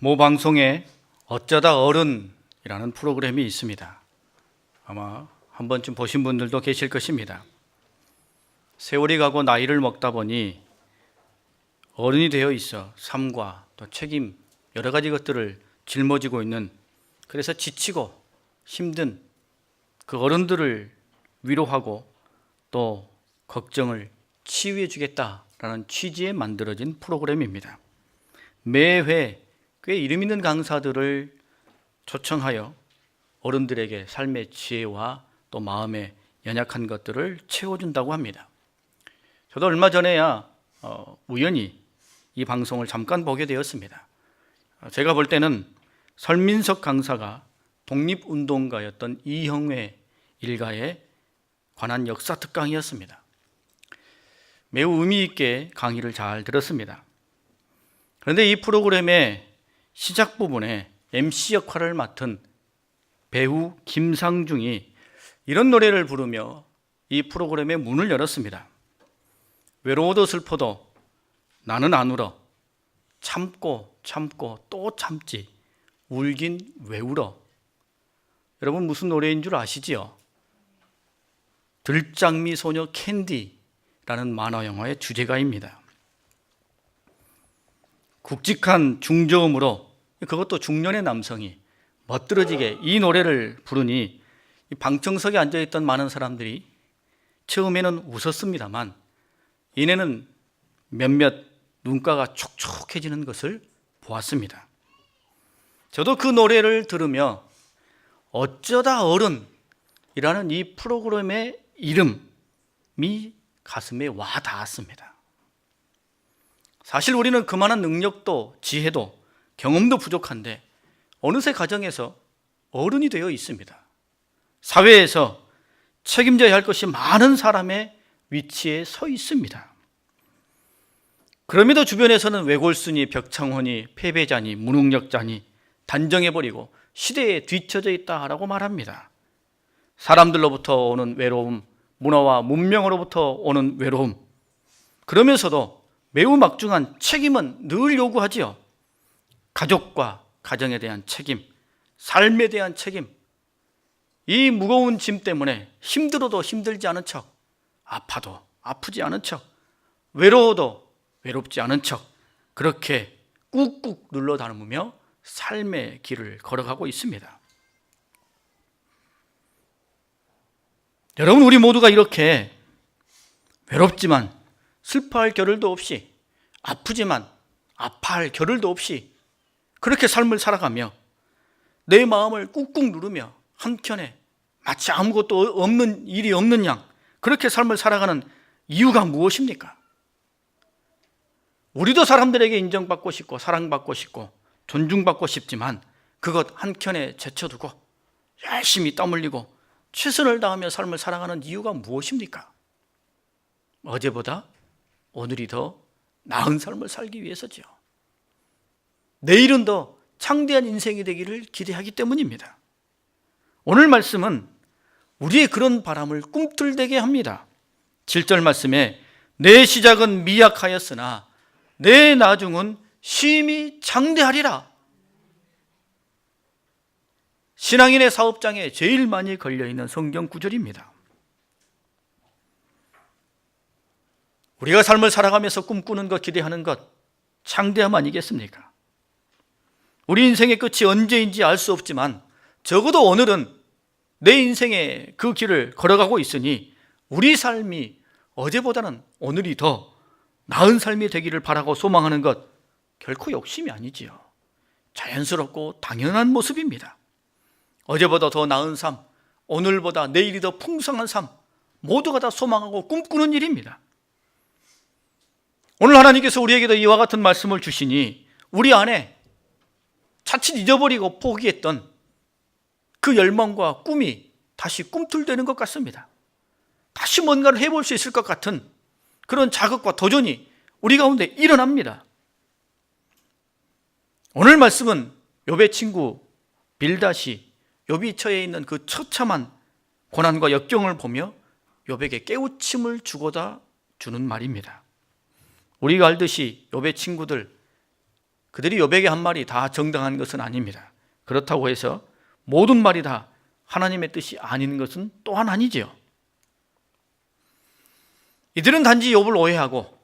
모 방송에 어쩌다 어른이라는 프로그램이 있습니다. 아마 한 번쯤 보신 분들도 계실 것입니다. 세월이 가고 나이를 먹다 보니 어른이 되어 있어 삶과 또 책임 여러 가지 것들을 짊어지고 있는, 그래서 지치고 힘든 그 어른들을 위로하고 또 걱정을 치유해 주겠다라는 취지에 만들어진 프로그램입니다. 매회 꽤 이름 있는 강사들을 초청하여 어른들에게 삶의 지혜와 또 마음의 연약한 것들을 채워준다고 합니다. 저도 얼마 전에야 우연히 이 방송을 잠깐 보게 되었습니다. 제가 볼 때는 설민석 강사가 독립운동가였던 이형회 일가에 관한 역사 특강이었습니다. 매우 의미 있게 강의를 잘 들었습니다. 그런데 이 프로그램의 시작 부분에 MC 역할을 맡은 배우 김상중이 이런 노래를 부르며 이 프로그램의 문을 열었습니다. 외로워도 슬퍼도 나는 안 울어. 참고 참고 또 참지. 울긴 왜 울어. 여러분 무슨 노래인 줄 아시지요? 들장미 소녀 캔디라는 만화 영화의 주제가입니다. 굵직한 중저음으로, 그것도 중년의 남성이 멋들어지게 이 노래를 부르니 방청석에 앉아있던 많은 사람들이 처음에는 웃었습니다만 이내는 몇몇 눈가가 촉촉해지는 것을 보았습니다. 저도 그 노래를 들으며 어쩌다 어른이라는 이 프로그램의 이름이 가슴에 와 닿았습니다. 사실 우리는 그만한 능력도 지혜도 경험도 부족한데 어느새 가정에서 어른이 되어 있습니다. 사회에서 책임져야 할 것이 많은 사람의 위치에 서 있습니다. 그럼에도 주변에서는 외골순이, 벽창훈이, 패배자니, 무능력자니 단정해버리고 시대에 뒤처져 있다라고 말합니다. 사람들로부터 오는 외로움, 문화와 문명으로부터 오는 외로움, 그러면서도 매우 막중한 책임은 늘 요구하지요. 가족과 가정에 대한 책임, 삶에 대한 책임. 이 무거운 짐 때문에 힘들어도 힘들지 않은 척, 아파도 아프지 않은 척, 외로워도 외롭지 않은 척, 그렇게 꾹꾹 눌러 담으며 삶의 길을 걸어가고 있습니다. 여러분, 우리 모두가 이렇게 외롭지만 슬퍼할 겨를도 없이, 아프지만 아파할 겨를도 없이 그렇게 삶을 살아가며 내 마음을 꾹꾹 누르며 한켠에 마치 아무것도 없는 일이 없는 양 그렇게 삶을 살아가는 이유가 무엇입니까? 우리도 사람들에게 인정받고 싶고 사랑받고 싶고 존중받고 싶지만 그것 한켠에 제쳐두고 열심히 땀 흘리고 최선을 다하며 삶을 살아가는 이유가 무엇입니까? 어제보다 오늘이 더 나은 삶을 살기 위해서죠. 내일은 더 창대한 인생이 되기를 기대하기 때문입니다. 오늘 말씀은 우리의 그런 바람을 꿈틀대게 합니다. 7절 말씀에 내 시작은 미약하였으나 내 나중은 심히 장대하리라. 신앙인의 사업장에 제일 많이 걸려있는 성경 구절입니다. 우리가 삶을 살아가면서 꿈꾸는 것, 기대하는 것, 창대함 아니겠습니까? 우리 인생의 끝이 언제인지 알 수 없지만 적어도 오늘은 내 인생의 그 길을 걸어가고 있으니 우리 삶이 어제보다는 오늘이 더 나은 삶이 되기를 바라고 소망하는 것, 결코 욕심이 아니지요. 자연스럽고 당연한 모습입니다. 어제보다 더 나은 삶, 오늘보다 내일이 더 풍성한 삶, 모두가 다 소망하고 꿈꾸는 일입니다. 오늘 하나님께서 우리에게도 이와 같은 말씀을 주시니 우리 안에 자칫 잊어버리고 포기했던 그 열망과 꿈이 다시 꿈틀대는 것 같습니다. 다시 뭔가를 해볼 수 있을 것 같은 그런 자극과 도전이 우리 가운데 일어납니다. 오늘 말씀은 욥의 친구 빌닷이 욥이 처해 있는 그 처참한 고난과 역경을 보며 욥에게 깨우침을 주고자 주는 말입니다. 우리가 알듯이 욥의 친구들, 그들이 욥에게 한 말이 다 정당한 것은 아닙니다. 그렇다고 해서 모든 말이 다 하나님의 뜻이 아닌 것은 또한 아니지요. 이들은 단지 욥을 오해하고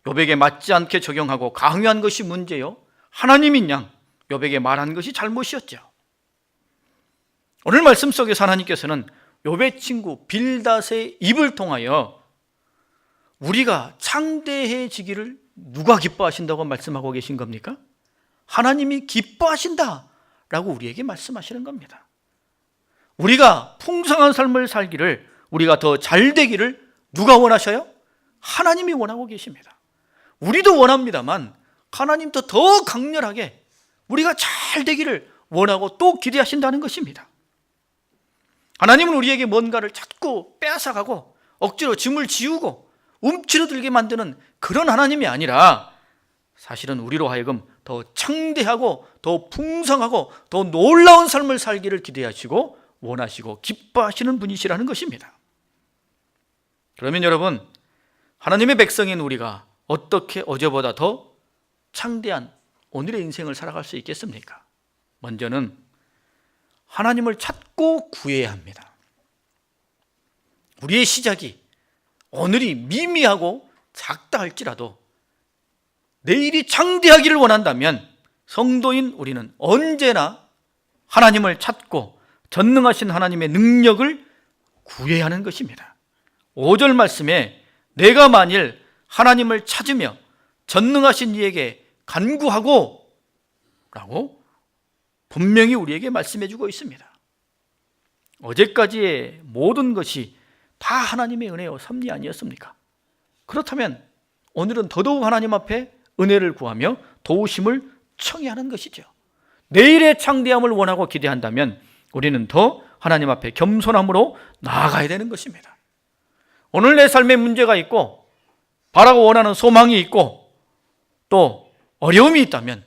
욥에게 맞지 않게 적용하고 강요한 것이 문제요, 하나님인 양 욥에게 말한 것이 잘못이었죠. 오늘 말씀 속에서 하나님께서는 욥의 친구 빌닷의 입을 통하여 우리가 창대해지기를 누가 기뻐하신다고 말씀하고 계신 겁니까? 하나님이 기뻐하신다라고 우리에게 말씀하시는 겁니다. 우리가 풍성한 삶을 살기를, 우리가 더 잘 되기를 누가 원하셔요? 하나님이 원하고 계십니다. 우리도 원합니다만 하나님도 더 강렬하게 우리가 잘 되기를 원하고 또 기대하신다는 것입니다. 하나님은 우리에게 뭔가를 자꾸 빼앗아가고 억지로 짐을 지우고 움츠러들게 만드는 그런 하나님이 아니라 사실은 우리로 하여금 더 창대하고 더 풍성하고 더 놀라운 삶을 살기를 기대하시고 원하시고 기뻐하시는 분이시라는 것입니다. 그러면 여러분, 하나님의 백성인 우리가 어떻게 어제보다 더 창대한 오늘의 인생을 살아갈 수 있겠습니까? 먼저는 하나님을 찾고 구해야 합니다. 우리의 시작이 오늘이 미미하고 작다 할지라도 내일이 창대하기를 원한다면 성도인 우리는 언제나 하나님을 찾고 전능하신 하나님의 능력을 구해야 하는 것입니다. 5절 말씀에 내가 만일 하나님을 찾으며 전능하신 이에게 간구하고 라고 분명히 우리에게 말씀해 주고 있습니다. 어제까지의 모든 것이 다 하나님의 은혜요 섭리 아니었습니까? 그렇다면 오늘은 더더욱 하나님 앞에 은혜를 구하며 도우심을 청해하는 것이죠. 내일의 창대함을 원하고 기대한다면 우리는 더 하나님 앞에 겸손함으로 나아가야 되는 것입니다. 오늘 내 삶에 문제가 있고 바라고 원하는 소망이 있고 또 어려움이 있다면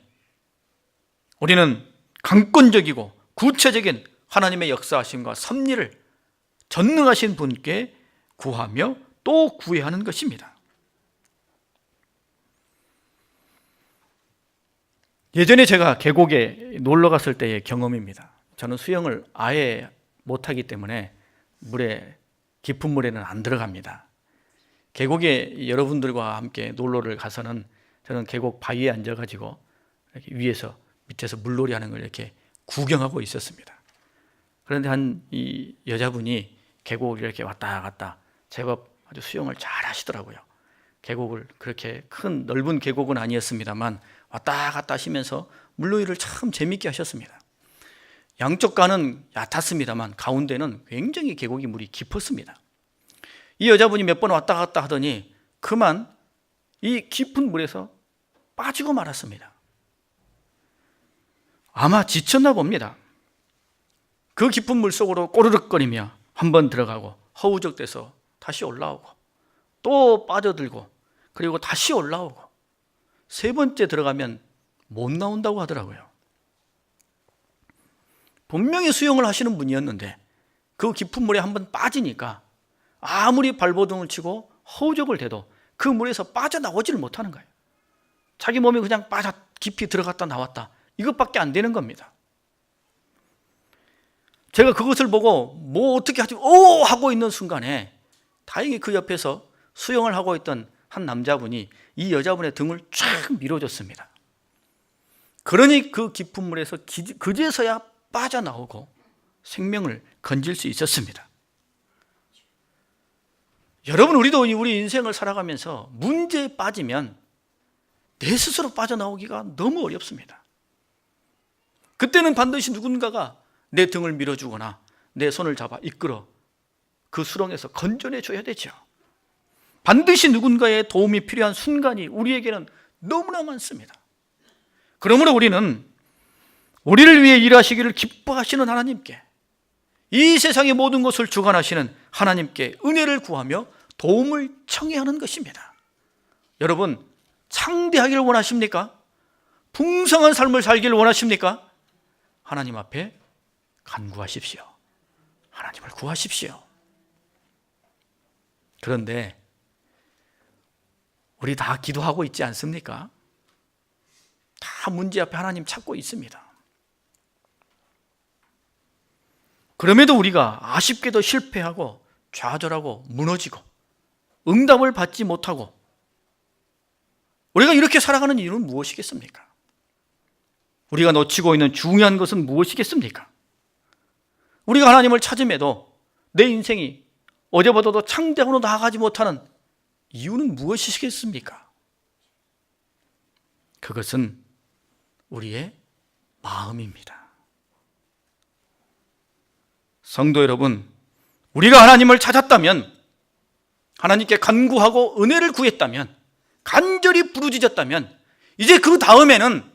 우리는 강권적이고 구체적인 하나님의 역사하심과 섭리를 전능하신 분께 구하며 또 구해야 하는 것입니다. 예전에 제가 계곡에 놀러 갔을 때의 경험입니다. 저는 수영을 아예 못하기 때문에 깊은 물에는 안 들어갑니다. 계곡에 여러분들과 함께 놀러를 가서는 저는 계곡 바위에 앉아가지고 이렇게 위에서 밑에서 물놀이 하는 걸 이렇게 구경하고 있었습니다. 그런데 이 여자분이 계곡을 이렇게 왔다 갔다 제법 아주 수영을 잘 하시더라고요. 계곡을 그렇게 큰 넓은 계곡은 아니었습니다만 왔다 갔다 하시면서 물놀이를 참 재밌게 하셨습니다. 양쪽 가는 얕았습니다만 가운데는 굉장히 계곡이 물이 깊었습니다. 이 여자분이 몇 번 왔다 갔다 하더니 그만 이 깊은 물에서 빠지고 말았습니다. 아마 지쳤나 봅니다. 그 깊은 물 속으로 꼬르륵거리며 한번 들어가고 허우적대서 다시 올라오고 또 빠져들고 그리고 다시 올라오고 세 번째 들어가면 못 나온다고 하더라고요. 분명히 수영을 하시는 분이었는데 그 깊은 물에 한번 빠지니까 아무리 발버둥을 치고 허우적을 대도 그 물에서 빠져나오지를 못하는 거예요. 자기 몸이 그냥 깊이 들어갔다 나왔다 이것밖에 안 되는 겁니다. 제가 그것을 보고 뭐 어떻게 하지 하고 있는 순간에 다행히 그 옆에서 수영을 하고 있던 한 남자분이 이 여자분의 등을 쫙 밀어줬습니다. 그러니 그 깊은 물에서 그제서야 빠져나오고 생명을 건질 수 있었습니다. 여러분, 우리도 우리 인생을 살아가면서 문제에 빠지면 내 스스로 빠져나오기가 너무 어렵습니다. 그때는 반드시 누군가가 내 등을 밀어주거나 내 손을 잡아 이끌어 그 수렁에서 건져내 줘야 되죠. 반드시 누군가의 도움이 필요한 순간이 우리에게는 너무나 많습니다. 그러므로 우리는 우리를 위해 일하시기를 기뻐하시는 하나님께, 이 세상의 모든 것을 주관하시는 하나님께 은혜를 구하며 도움을 청해야 하는 것입니다. 여러분, 창대하기를 원하십니까? 풍성한 삶을 살기를 원하십니까? 하나님 앞에 간구하십시오. 하나님을 구하십시오. 그런데 우리 다 기도하고 있지 않습니까? 다 다 문제 앞에 하나님 찾고 있습니다. 그럼에도 우리가 아쉽게도 실패하고 좌절하고 무너지고 응답을 받지 못하고 우리가 이렇게 살아가는 이유는 무엇이겠습니까? 우리가 놓치고 있는 중요한 것은 무엇이겠습니까? 우리가 하나님을 찾음에도 내 인생이 어제보다도 창대하고 나아가지 못하는 이유는 무엇이겠습니까? 그것은 우리의 마음입니다. 성도 여러분, 우리가 하나님을 찾았다면, 하나님께 간구하고 은혜를 구했다면, 간절히 부르짖었다면, 이제 그 다음에는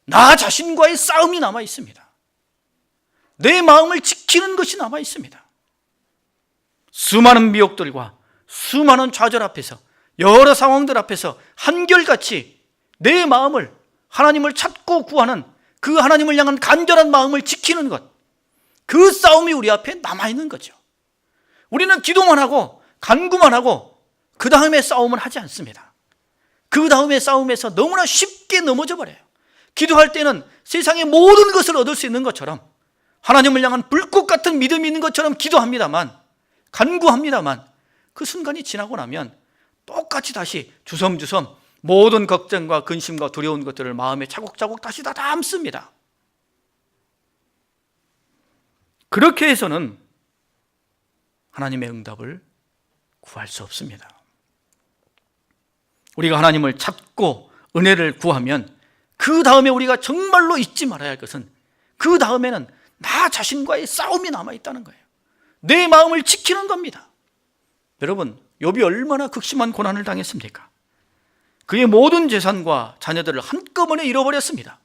나 자신과의 싸움이 남아 있습니다. 내 마음을 지키는 것이 남아 있습니다. 수많은 미혹들과 수많은 좌절 앞에서, 여러 상황들 앞에서 한결같이 내 마음을, 하나님을 찾고 구하는 그 하나님을 향한 간절한 마음을 지키는 것, 그 싸움이 우리 앞에 남아있는 거죠. 우리는 기도만 하고 간구만 하고 그 다음에 싸움을 하지 않습니다. 그 다음에 싸움에서 너무나 쉽게 넘어져 버려요. 기도할 때는 세상의 모든 것을 얻을 수 있는 것처럼, 하나님을 향한 불꽃 같은 믿음이 있는 것처럼 기도합니다만, 간구합니다만, 그 순간이 지나고 나면 똑같이 다시 주섬주섬 모든 걱정과 근심과 두려운 것들을 마음에 차곡차곡 다시 다 담습니다. 그렇게 해서는 하나님의 응답을 구할 수 없습니다. 우리가 하나님을 찾고 은혜를 구하면 그 다음에 우리가 정말로 잊지 말아야 할 것은, 그 다음에는 나 자신과의 싸움이 남아있다는 거예요. 내 마음을 지키는 겁니다. 여러분, 욥이 얼마나 극심한 고난을 당했습니까? 그의 모든 재산과 자녀들을 한꺼번에 잃어버렸습니다.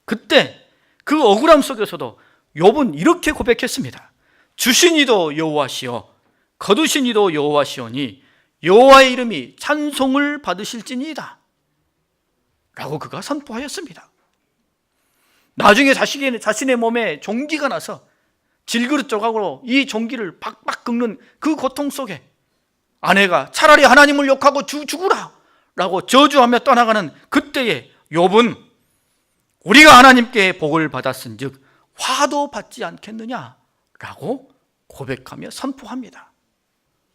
그때 그 억울함 속에서도 욥은 이렇게 고백했습니다. 주신 이도 여호와시요 거두신 이도 여호와시오니 여호와의 이름이 찬송을 받으실지니이다 라고 그가 선포하였습니다. 나중에 자신의 몸에 종기가 나서 질그릇 조각으로 이 종기를 박박 긁는 그 고통 속에 아내가 차라리 하나님을 욕하고 죽으라 라고 저주하며 떠나가는 그때에 욥은 우리가 하나님께 복을 받았은 즉 화도 받지 않겠느냐라고 고백하며 선포합니다.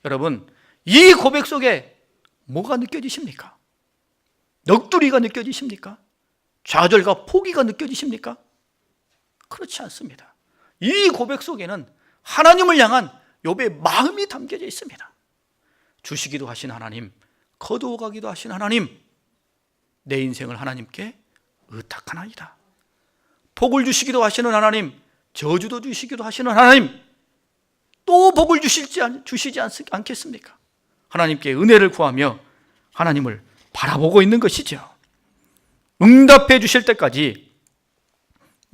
여러분, 이 고백 속에 뭐가 느껴지십니까? 넋두리가 느껴지십니까? 좌절과 포기가 느껴지십니까? 그렇지 않습니다. 이 고백 속에는 하나님을 향한 욥의 마음이 담겨져 있습니다. 주시기도 하신 하나님, 거두어가기도 하신 하나님, 내 인생을 하나님께 의탁하나이다. 복을 주시기도 하시는 하나님, 저주도 주시기도 하시는 하나님, 또 복을 주시지 않겠습니까? 하나님께 은혜를 구하며 하나님을 바라보고 있는 것이죠. 응답해 주실 때까지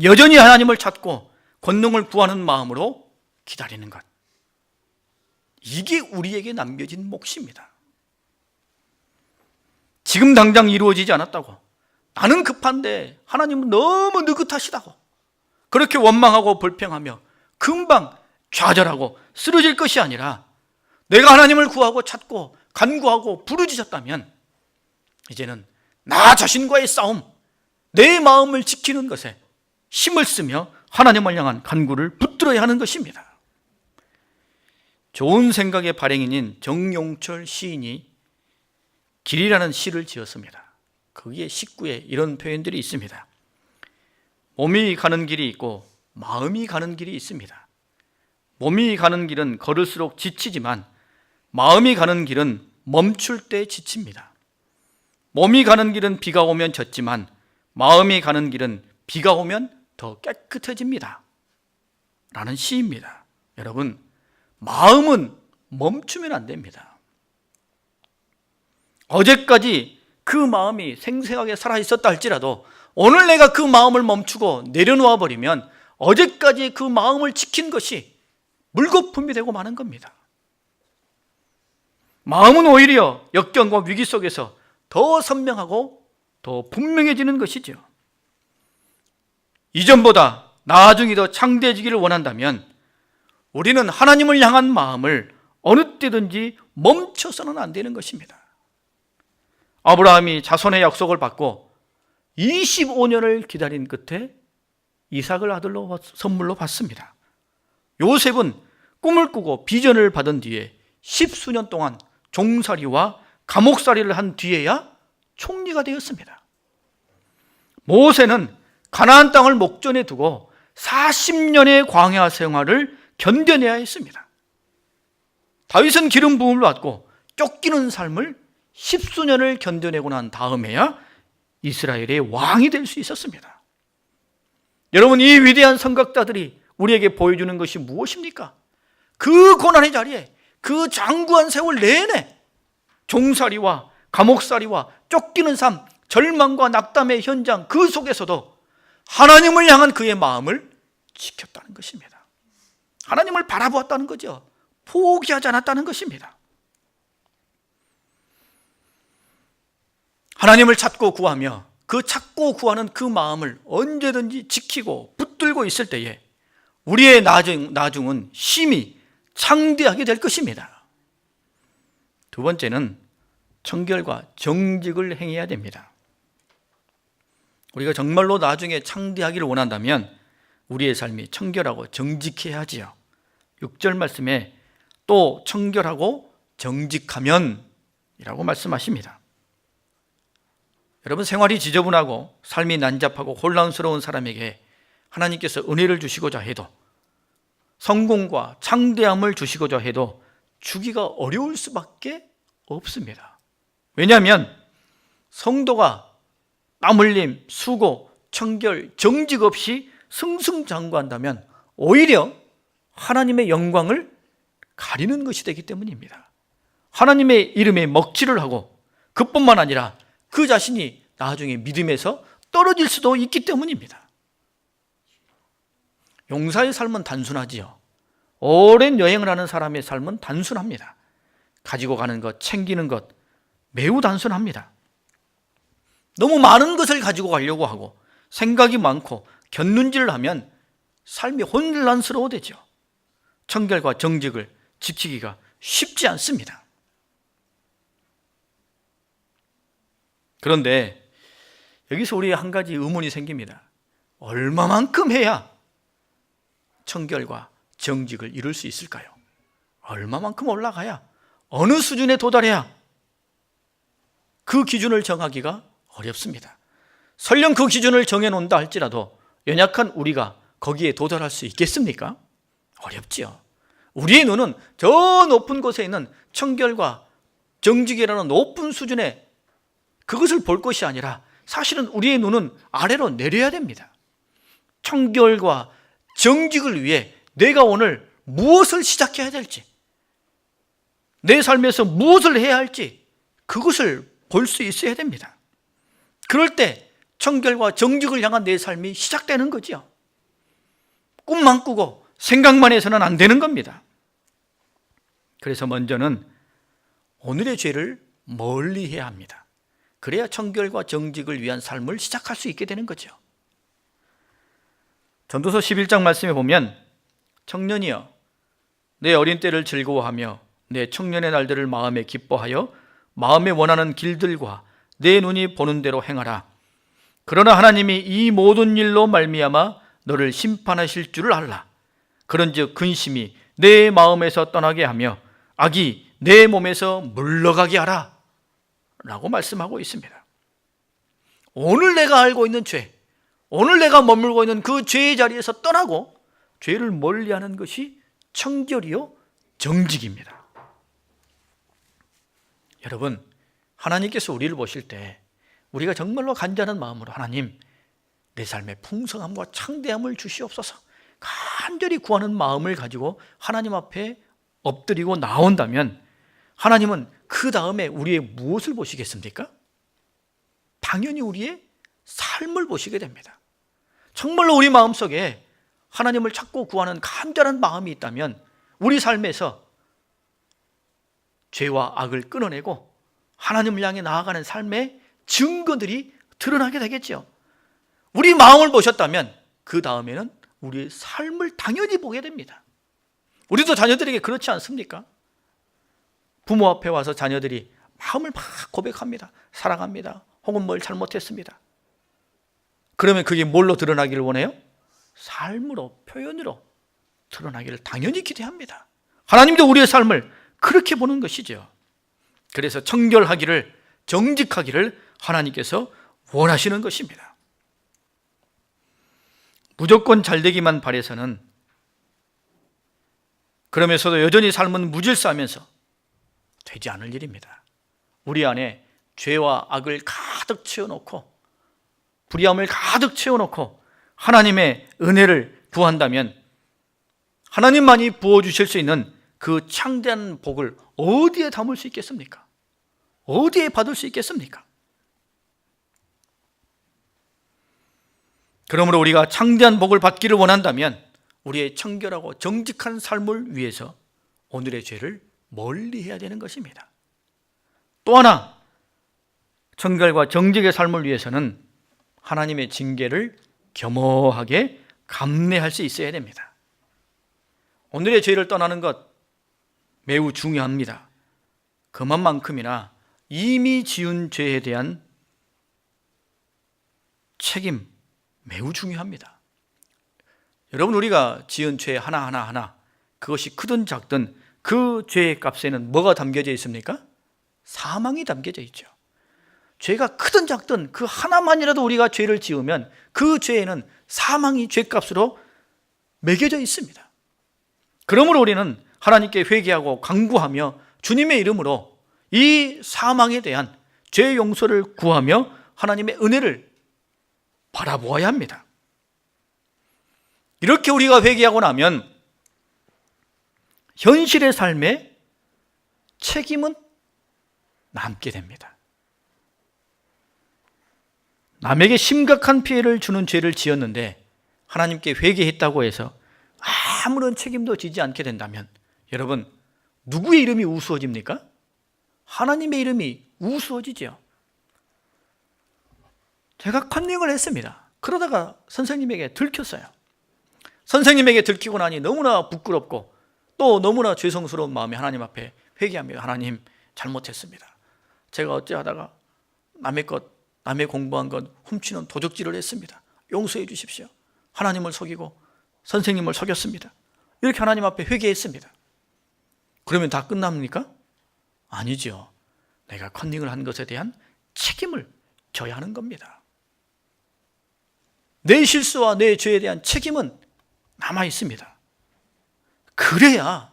여전히 하나님을 찾고 권능을 구하는 마음으로 기다리는 것, 이게 우리에게 남겨진 몫입니다. 지금 당장 이루어지지 않았다고, 나는 급한데 하나님은 너무 느긋하시다고 그렇게 원망하고 불평하며 금방 좌절하고 쓰러질 것이 아니라, 내가 하나님을 구하고 찾고 간구하고 부르짖었다면 이제는 나 자신과의 싸움, 내 마음을 지키는 것에 힘을 쓰며 하나님을 향한 간구를 붙들어야 하는 것입니다. 좋은 생각의 발행인인 정용철 시인이 길이라는 시를 지었습니다. 거기에 식구에 이런 표현들이 있습니다. 몸이 가는 길이 있고 마음이 가는 길이 있습니다. 몸이 가는 길은 걸을수록 지치지만 마음이 가는 길은 멈출 때 지칩니다. 몸이 가는 길은 비가 오면 젖지만 마음이 가는 길은 비가 오면 더 깨끗해집니다 라는 시입니다. 여러분, 마음은 멈추면 안 됩니다. 어제까지 그 마음이 생생하게 살아있었다 할지라도 오늘 내가 그 마음을 멈추고 내려놓아 버리면 어제까지 그 마음을 지킨 것이 물거품이 되고 마는 겁니다. 마음은 오히려 역경과 위기 속에서 더 선명하고 더 분명해지는 것이죠. 이전보다 나중에 더 창대해지기를 원한다면 우리는 하나님을 향한 마음을 어느 때든지 멈춰서는 안 되는 것입니다. 아브라함이 자손의 약속을 받고 25년을 기다린 끝에 이삭을 아들로 선물로 받습니다. 요셉은 꿈을 꾸고 비전을 받은 뒤에 10수년 동안 종살이와 감옥살이를 한 뒤에야 총리가 되었습니다. 모세는 가나안 땅을 목전에 두고 40년의 광야 생활을 견뎌내야 했습니다. 다윗은 기름 부음을 받고 쫓기는 삶을 10수년을 견뎌내고 난 다음에야 이스라엘의 왕이 될 수 있었습니다. 여러분, 이 위대한 선각자들이 우리에게 보여주는 것이 무엇입니까? 그 고난의 자리에 그 장구한 세월 내내 종살이와 감옥살이와 쫓기는 삶, 절망과 낙담의 현장, 그 속에서도 하나님을 향한 그의 마음을 지켰다는 것입니다. 하나님을 바라보았다는 거죠. 포기하지 않았다는 것입니다. 하나님을 찾고 구하며 그 찾고 구하는 그 마음을 언제든지 지키고 붙들고 있을 때에 우리의 나중은 심히 창대하게 될 것입니다. 두 번째는 청결과 정직을 행해야 됩니다. 우리가 정말로 나중에 창대하기를 원한다면 우리의 삶이 청결하고 정직해야 하지요. 6절 말씀에 또 청결하고 정직하면 이라고 말씀하십니다. 여러분, 생활이 지저분하고 삶이 난잡하고 혼란스러운 사람에게 하나님께서 은혜를 주시고자 해도, 성공과 창대함을 주시고자 해도 주기가 어려울 수밖에 없습니다. 왜냐하면 성도가 땀 흘림, 수고, 청결, 정직 없이 승승장구한다면 오히려 하나님의 영광을 가리는 것이 되기 때문입니다. 하나님의 이름에 먹칠을 하고 그뿐만 아니라 그 자신이 나중에 믿음에서 떨어질 수도 있기 때문입니다. 용사의 삶은 단순하지요. 오랜 여행을 하는 사람의 삶은 단순합니다. 가지고 가는 것, 챙기는 것 매우 단순합니다. 너무 많은 것을 가지고 가려고 하고 생각이 많고 곁눈질을 하면 삶이 혼란스러워지죠. 청결과 정직을 지키기가 쉽지 않습니다. 그런데 여기서 우리의 한 가지 의문이 생깁니다. 얼마만큼 해야 청결과 정직을 이룰 수 있을까요? 얼마만큼 올라가야, 어느 수준에 도달해야? 그 기준을 정하기가 어렵습니다. 설령 그 기준을 정해놓는다 할지라도 연약한 우리가 거기에 도달할 수 있겠습니까? 어렵지요. 우리의 눈은 저 높은 곳에 있는 청결과 정직이라는 높은 수준의 그것을 볼 것이 아니라 사실은 우리의 눈은 아래로 내려야 됩니다. 청결과 정직을 위해 내가 오늘 무엇을 시작해야 될지, 내 삶에서 무엇을 해야 할지 그것을 볼 수 있어야 됩니다. 그럴 때 청결과 정직을 향한 내 삶이 시작되는 거죠. 꿈만 꾸고 생각만 해서는 안 되는 겁니다. 그래서 먼저는 오늘의 죄를 멀리해야 합니다. 그래야 청결과 정직을 위한 삶을 시작할 수 있게 되는 거죠. 전도서 11장 말씀에 보면 청년이여 내 어린 때를 즐거워하며 내 청년의 날들을 마음에 기뻐하여 마음에 원하는 길들과 내 눈이 보는 대로 행하라. 그러나 하나님이 이 모든 일로 말미암아 너를 심판하실 줄을 알라. 그런즉 근심이 내 마음에서 떠나게 하며 악이 내 몸에서 물러가게 하라 라고 말씀하고 있습니다. 오늘 내가 알고 있는 죄, 오늘 내가 머물고 있는 그 죄의 자리에서 떠나고 죄를 멀리하는 것이 청결이요 정직입니다. 여러분, 하나님께서 우리를 보실 때 우리가 정말로 간절한 마음으로 하나님 내 삶에 풍성함과 창대함을 주시옵소서 간절히 구하는 마음을 가지고 하나님 앞에 엎드리고 나온다면 하나님은 그 다음에 우리의 무엇을 보시겠습니까? 당연히 우리의 삶을 보시게 됩니다. 정말로 우리 마음속에 하나님을 찾고 구하는 간절한 마음이 있다면 우리 삶에서 죄와 악을 끊어내고 하나님을 향해 나아가는 삶의 증거들이 드러나게 되겠죠. 우리 마음을 보셨다면 그 다음에는 우리의 삶을 당연히 보게 됩니다. 우리도 자녀들에게 그렇지 않습니까? 부모 앞에 와서 자녀들이 마음을 막 고백합니다. 사랑합니다. 혹은 뭘 잘못했습니다. 그러면 그게 뭘로 드러나기를 원해요? 삶으로, 표현으로 드러나기를 당연히 기대합니다. 하나님도 우리의 삶을 그렇게 보는 것이죠. 그래서 청결하기를, 정직하기를 하나님께서 원하시는 것입니다. 무조건 잘되기만 바라서는, 그러면서도 여전히 삶은 무질서하면서 되지 않을 일입니다. 우리 안에 죄와 악을 가득 채워놓고 불의함을 가득 채워놓고 하나님의 은혜를 구한다면 하나님만이 부어주실 수 있는 그 창대한 복을 어디에 담을 수 있겠습니까? 어디에 받을 수 있겠습니까? 그러므로 우리가 창대한 복을 받기를 원한다면 우리의 청결하고 정직한 삶을 위해서 오늘의 죄를 멀리해야 되는 것입니다. 또 하나, 청결과 정직의 삶을 위해서는 하나님의 징계를 겸허하게 감내할 수 있어야 됩니다. 오늘의 죄를 떠나는 것 매우 중요합니다. 그만큼이나 이미 지은 죄에 대한 책임 매우 중요합니다. 여러분, 우리가 지은 죄 하나 그것이 크든 작든 그 죄의 값에는 뭐가 담겨져 있습니까? 사망이 담겨져 있죠. 죄가 크든 작든 그 하나만이라도 우리가 죄를 지으면 그 죄에는 사망이 죄값으로 매겨져 있습니다. 그러므로 우리는 하나님께 회개하고 간구하며 주님의 이름으로 이 사망에 대한 죄 용서를 구하며 하나님의 은혜를 바라보아야 합니다. 이렇게 우리가 회개하고 나면 현실의 삶에 책임은 남게 됩니다. 남에게 심각한 피해를 주는 죄를 지었는데 하나님께 회개했다고 해서 아무런 책임도 지지 않게 된다면 여러분, 누구의 이름이 우스워집니까? 하나님의 이름이 우스워지죠. 제가 컨닝을 했습니다. 그러다가 선생님에게 들켰어요. 선생님에게 들키고 나니 너무나 부끄럽고 또 너무나 죄송스러운 마음에 하나님 앞에 회개합니다. 하나님, 잘못했습니다. 제가 어찌하다가 남의 것, 남의 공부한 것 훔치는 도적질을 했습니다. 용서해 주십시오. 하나님을 속이고 선생님을 속였습니다. 이렇게 하나님 앞에 회개했습니다. 그러면 다 끝납니까? 아니죠. 내가 컨닝을 한 것에 대한 책임을 져야 하는 겁니다. 내 실수와 내 죄에 대한 책임은 남아 있습니다. 그래야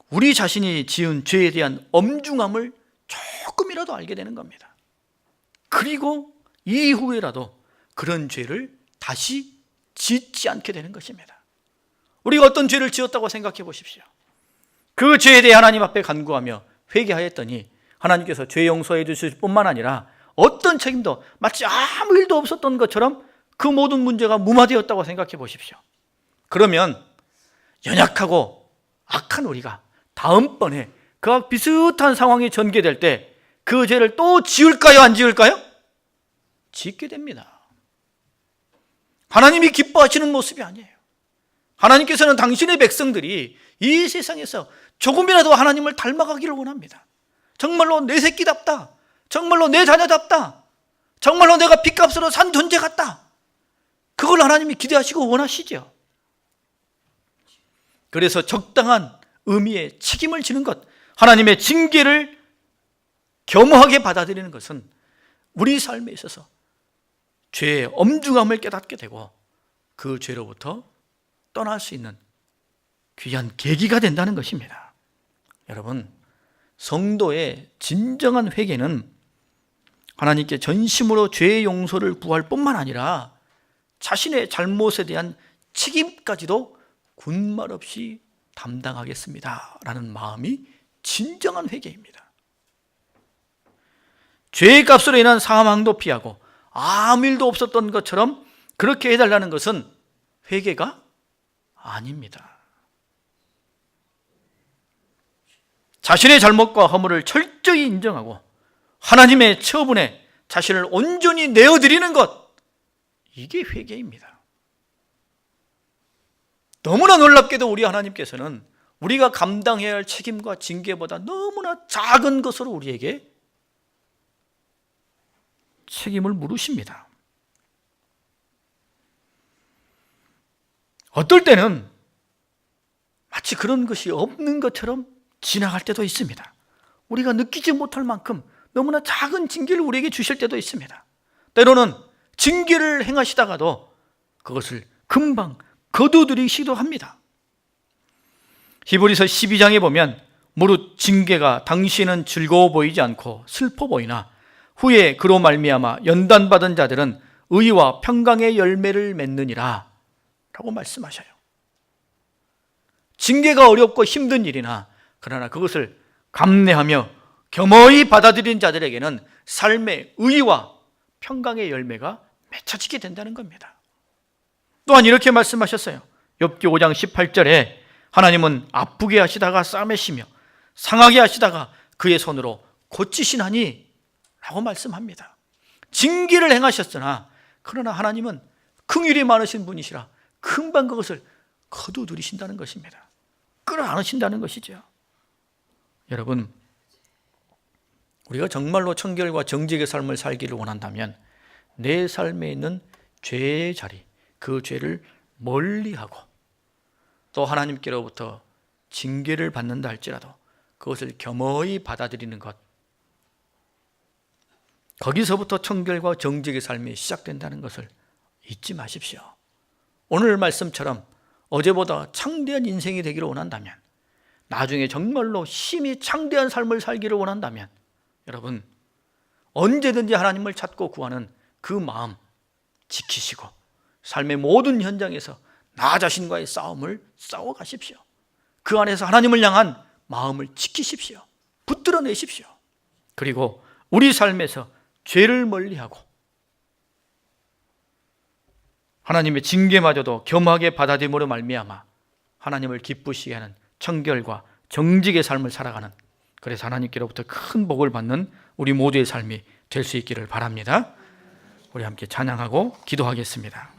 우리 자신이 지은 죄에 대한 엄중함을 조금이라도 알게 되는 겁니다. 그리고 이후에라도 그런 죄를 다시 짓지 않게 되는 것입니다. 우리가 어떤 죄를 지었다고 생각해 보십시오. 그 죄에 대해 하나님 앞에 간구하며 회개하였더니 하나님께서 죄 용서해 주실 뿐만 아니라 어떤 책임도 마치 아무 일도 없었던 것처럼 그 모든 문제가 무마되었다고 생각해 보십시오. 그러면 연약하고 악한 우리가 다음번에 그와 비슷한 상황이 전개될 때 그 죄를 또 지을까요, 안 지을까요? 짓게 됩니다. 하나님이 기뻐하시는 모습이 아니에요. 하나님께서는 당신의 백성들이 이 세상에서 조금이라도 하나님을 닮아가기를 원합니다. 정말로 내 새끼답다, 정말로 내 자녀답다, 정말로 내가 빚값으로 산 존재 같다, 그걸 하나님이 기대하시고 원하시죠. 그래서 적당한 의미의 책임을 지는 것, 하나님의 징계를 겸허하게 받아들이는 것은 우리 삶에 있어서 죄의 엄중함을 깨닫게 되고 그 죄로부터 떠날 수 있는 귀한 계기가 된다는 것입니다. 여러분, 성도의 진정한 회개는 하나님께 전심으로 죄의 용서를 구할 뿐만 아니라 자신의 잘못에 대한 책임까지도 군말 없이 담당하겠습니다 라는 마음이 진정한 회개입니다. 죄의 값으로 인한 사망도 피하고 아무 일도 없었던 것처럼 그렇게 해달라는 것은 회개가 아닙니다. 자신의 잘못과 허물을 철저히 인정하고 하나님의 처분에 자신을 온전히 내어드리는 것, 이게 회개입니다. 너무나 놀랍게도 우리 하나님께서는 우리가 감당해야 할 책임과 징계보다 너무나 작은 것으로 우리에게 책임을 물으십니다. 어떨 때는 마치 그런 것이 없는 것처럼 지나갈 때도 있습니다. 우리가 느끼지 못할 만큼 너무나 작은 징계를 우리에게 주실 때도 있습니다. 때로는 징계를 행하시다가도 그것을 금방 거두드리시기도 합니다. 히브리서 12장에 보면 무릇 징계가 당신은 즐거워 보이지 않고 슬퍼 보이나 후에 그로 말미암아 연단받은 자들은 의와 평강의 열매를 맺느니라 라고 말씀하셔요. 징계가 어렵고 힘든 일이나 그러나 그것을 감내하며 겸허히 받아들인 자들에게는 삶의 의와 평강의 열매가 맺혀지게 된다는 겁니다. 또한 이렇게 말씀하셨어요. 욥기 5장 18절에 하나님은 아프게 하시다가 싸매시며 상하게 하시다가 그의 손으로 고치시나니 라고 말씀합니다. 징계를 행하셨으나 그러나 하나님은 긍휼이 많으신 분이시라 금방 그것을 거두들이신다는 것입니다. 끌어안으신다는 것이죠. 여러분, 우리가 정말로 청결과 정직의 삶을 살기를 원한다면 내 삶에 있는 죄의 자리, 그 죄를 멀리하고 또 하나님께로부터 징계를 받는다 할지라도 그것을 겸허히 받아들이는 것, 거기서부터 청결과 정직의 삶이 시작된다는 것을 잊지 마십시오. 오늘 말씀처럼 어제보다 창대한 인생이 되기를 원한다면, 나중에 정말로 심히 창대한 삶을 살기를 원한다면 여러분 언제든지 하나님을 찾고 구하는 그 마음 지키시고 삶의 모든 현장에서 나 자신과의 싸움을 싸워가십시오. 그 안에서 하나님을 향한 마음을 지키십시오. 붙들어내십시오. 그리고 우리 삶에서 죄를 멀리하고 하나님의 징계마저도 겸하게 받아들임으로 말미암아 하나님을 기쁘시게 하는 청결과 정직의 삶을 살아가는, 그래서 하나님께로부터 큰 복을 받는 우리 모두의 삶이 될 수 있기를 바랍니다. 우리 함께 찬양하고 기도하겠습니다.